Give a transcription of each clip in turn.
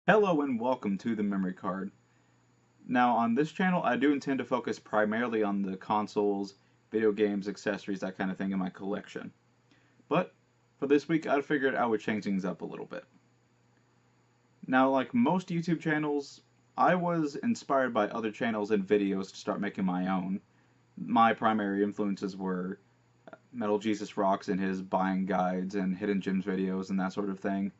Hello and welcome to the memory card. Now on this channel I do intend to focus primarily on the consoles, video games, accessories, that kind of thing in my collection. But for this week I figured I would change things up a little bit. Now like most YouTube channels, I was inspired by other channels and videos to start making my own. My primary influences were Metal Jesus Rocks and his buying guides and hidden gems videos and that sort of thing.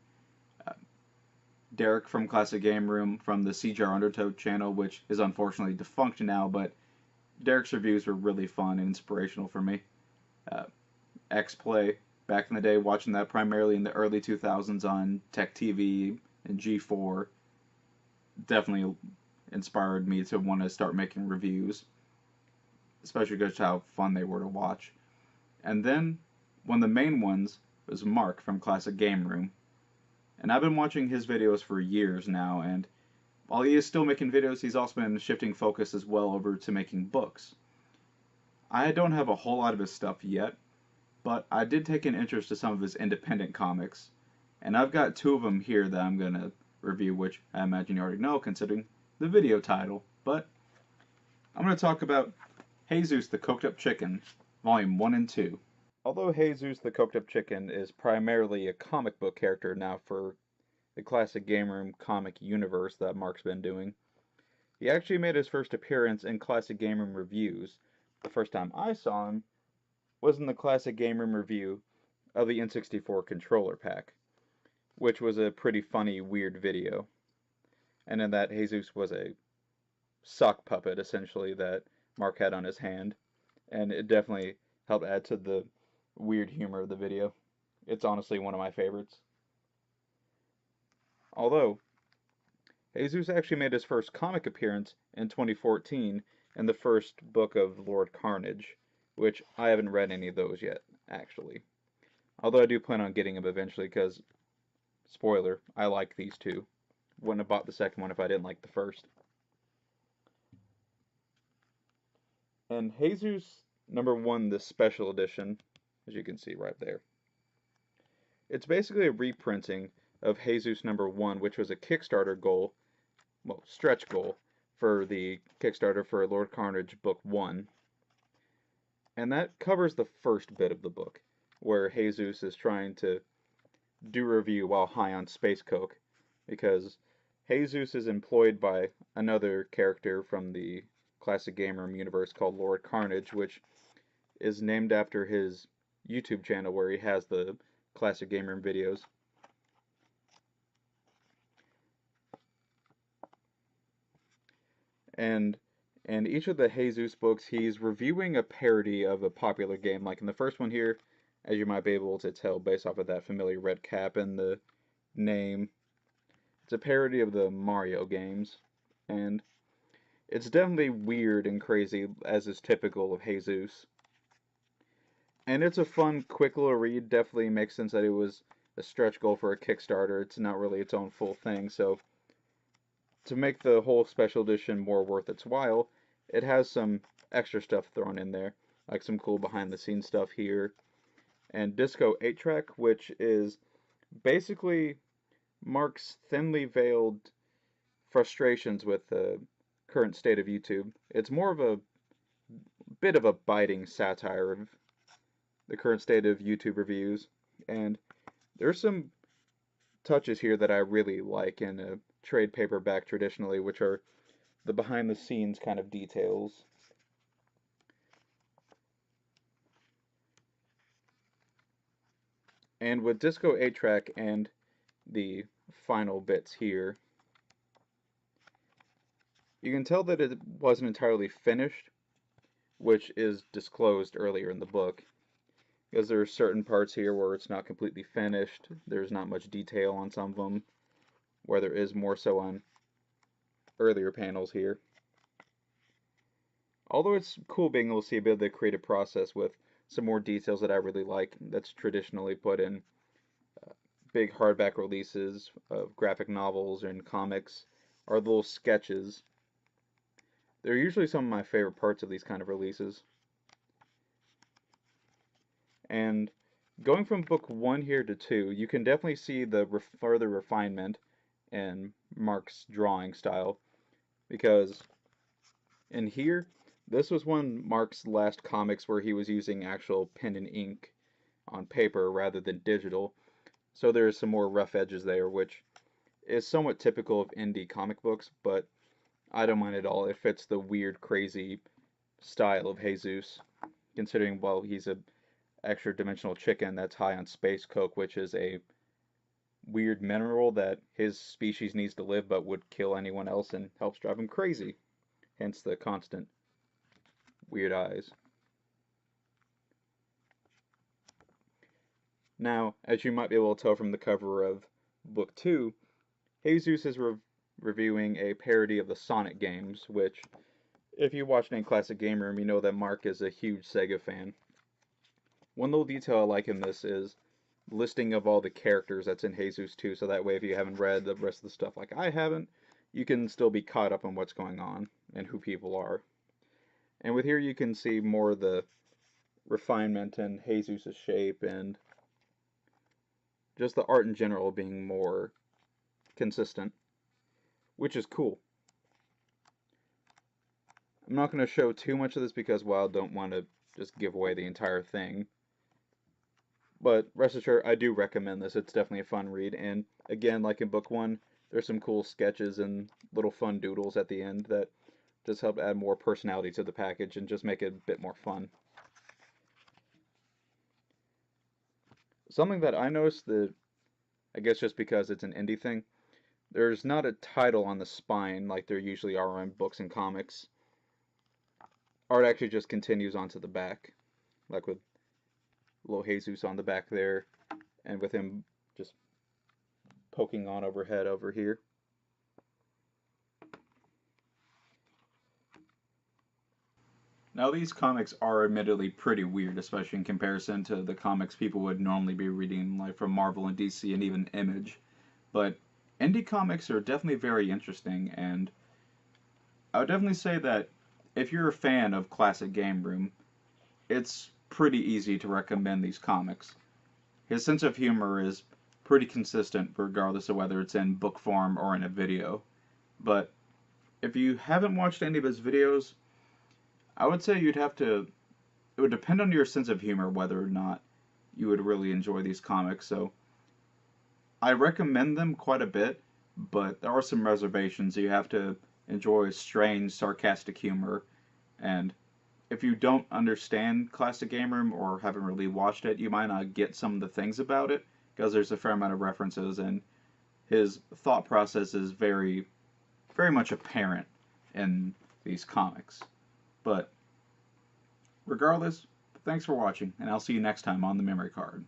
Derek from Classic Game Room from the CJR Undertow channel, which is unfortunately defunct now, but Derek's reviews were really fun and inspirational for me. Uh, X-Play, back in the day, watching that primarily in the early 2000s on Tech TV and G4, definitely inspired me to want to start making reviews, especially because how fun they were to watch. And then one of the main ones was Mark from Classic Game Room. And I've been watching his videos for years now, and while he is still making videos, he's also been shifting focus as well over to making books. I don't have a whole lot of his stuff yet, but I did take an interest to some of his independent comics, and I've got two of them here that I'm going to review, which I imagine you already know considering the video title. But I'm going to talk about Heyzoos the Cooked Up Chicken, Volume 1 and 2. Although Heyzoos the Cooked Up Chicken is primarily a comic book character now for the Classic Game Room comic universe that Mark's been doing, he actually made his first appearance in Classic Game Room reviews. The first time I saw him was in the Classic Game Room review of the N64 controller pack, which was a pretty funny, weird video. And in that, Jesus was a sock puppet, essentially, that Mark had on his hand, and it definitely helped add to the weird humor of the video. It's honestly one of my favorites. Although, Jesus actually made his first comic appearance in 2014 in the first book of Lord Carnage, which I haven't read any of those yet, actually. Although I do plan on getting them eventually because, spoiler, I like these two. Wouldn't have bought the second one if I didn't like the first. And Jesus #1, the special edition, as you can see right there. It's basically a reprinting of Jesus #1, which was a Kickstarter goal, well, stretch goal, for the Kickstarter for Lord Carnage Book 1. And that covers the first bit of the book, where Jesus is trying to do a review while high on space coke, because Jesus is employed by another character from the Classic Game Room universe called Lord Carnage, which is named after his YouTube channel where he has the Classic Game Room videos. And in each of the Jesus books, he's reviewing a parody of a popular game. Like in the first one here, as you might be able to tell based off of that familiar red cap and the name, it's a parody of the Mario games. And it's definitely weird and crazy, as is typical of Jesus. And it's a fun, quick little read. Definitely makes sense that it was a stretch goal for a Kickstarter. It's not really its own full thing, so to make the whole special edition more worth its while, it has some extra stuff thrown in there, like some cool behind the scenes stuff here, and Disco 8-track, which is basically Mark's thinly veiled frustrations with the current state of YouTube. It's more of a bit of a biting satire of the current state of YouTube reviews, and there's some touches here that I really like in a trade paperback traditionally, which are the behind the scenes kind of details. And with Disco 8-track and the final bits here, you can tell that it wasn't entirely finished, which is disclosed earlier in the book, because there are certain parts here where it's not completely finished, there's not much detail on some of them, where there is more so on earlier panels here. Although it's cool being able to see a bit of the creative process with some more details that I really like that's traditionally put in big hardback releases of graphic novels and comics, are the little sketches. They're usually some of my favorite parts of these kind of releases. And going from book 1 here to 2, you can definitely see the further refinement in Mark's drawing style, because in here, this was one of Mark's last comics where he was using actual pen and ink on paper rather than digital, so there's some more rough edges there, which is somewhat typical of indie comic books, but I don't mind at all. It fits the weird, crazy style of Heyzoos, considering, well, he's a extra dimensional chicken that's high on space coke, which is a weird mineral that his species needs to live but would kill anyone else and helps drive him crazy. Hence the constant weird eyes. Now, as you might be able to tell from the cover of Book 2, Heyzoos is reviewing a parody of the Sonic games, which, if you watch any classic game room, you know that Mark is a huge Sega fan. One little detail I like in this is listing of all the characters that's in Heyzoos 2, so that way if you haven't read the rest of the stuff like I haven't, you can still be caught up on what's going on and who people are. And with here you can see more of the refinement in Heyzoos' shape and just the art in general being more consistent, which is cool. I'm not going to show too much of this because, well, I don't want to just give away the entire thing. But rest assured, I do recommend this. It's definitely a fun read. And again, like in book 1, there's some cool sketches and little fun doodles at the end that just help add more personality to the package and just make it a bit more fun. Something that I noticed that, I guess just because it's an indie thing, there's not a title on the spine like there usually are in books and comics. Art actually just continues onto the back, like with little Heyzoos on the back there, and with him just poking on overhead over here. Now, these comics are admittedly pretty weird, especially in comparison to the comics people would normally be reading, like from Marvel and DC and even Image. But indie comics are definitely very interesting, and I would definitely say that if you're a fan of classic Game Room, it's pretty easy to recommend these comics. His sense of humor is pretty consistent regardless of whether it's in book form or in a video. But if you haven't watched any of his videos, I would say you'd have to. It would depend on your sense of humor whether or not you would really enjoy these comics. So I recommend them quite a bit, but there are some reservations. You have to enjoy strange, sarcastic humor, and if you don't understand Classic Game Room or haven't really watched it, you might not get some of the things about it because there's a fair amount of references and his thought process is very, very much apparent in these comics. But regardless, thanks for watching, and I'll see you next time on the memory card.